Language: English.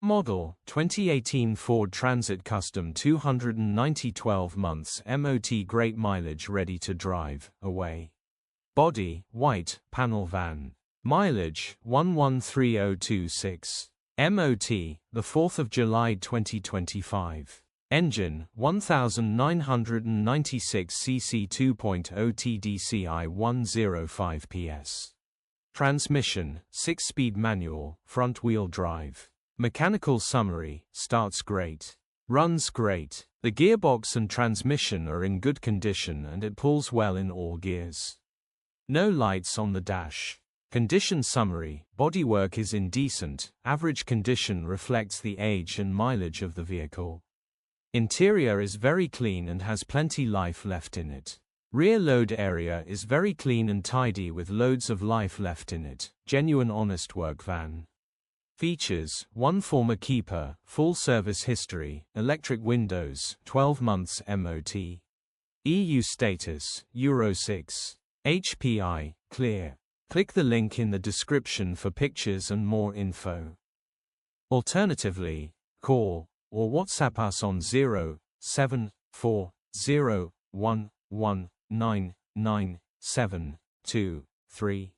Model, 2018 Ford Transit Custom 290 12 months MOT. Great mileage, ready to drive away. Body, white, panel van. Mileage, 113026. MOT, the 4th of July 2025. Engine, 1996 cc 2.0 TDCI 105 PS. Transmission, 6-speed manual, front-wheel drive. Mechanical summary, starts great. Runs great. The gearbox and transmission are in good condition and it pulls well in all gears. No lights on the dash. Condition summary, bodywork is in decent, average condition, reflects the age and mileage of the vehicle. Interior is very clean and has plenty life left in it. Rear load area is very clean and tidy with loads of life left in it. Genuine honest work van. Features, 1 former keeper, full service history, electric windows, 12 months MOT. EU status, Euro 6. HPI, clear. Click the link in the description for pictures and more info. Alternatively, call or WhatsApp us on 07401199723.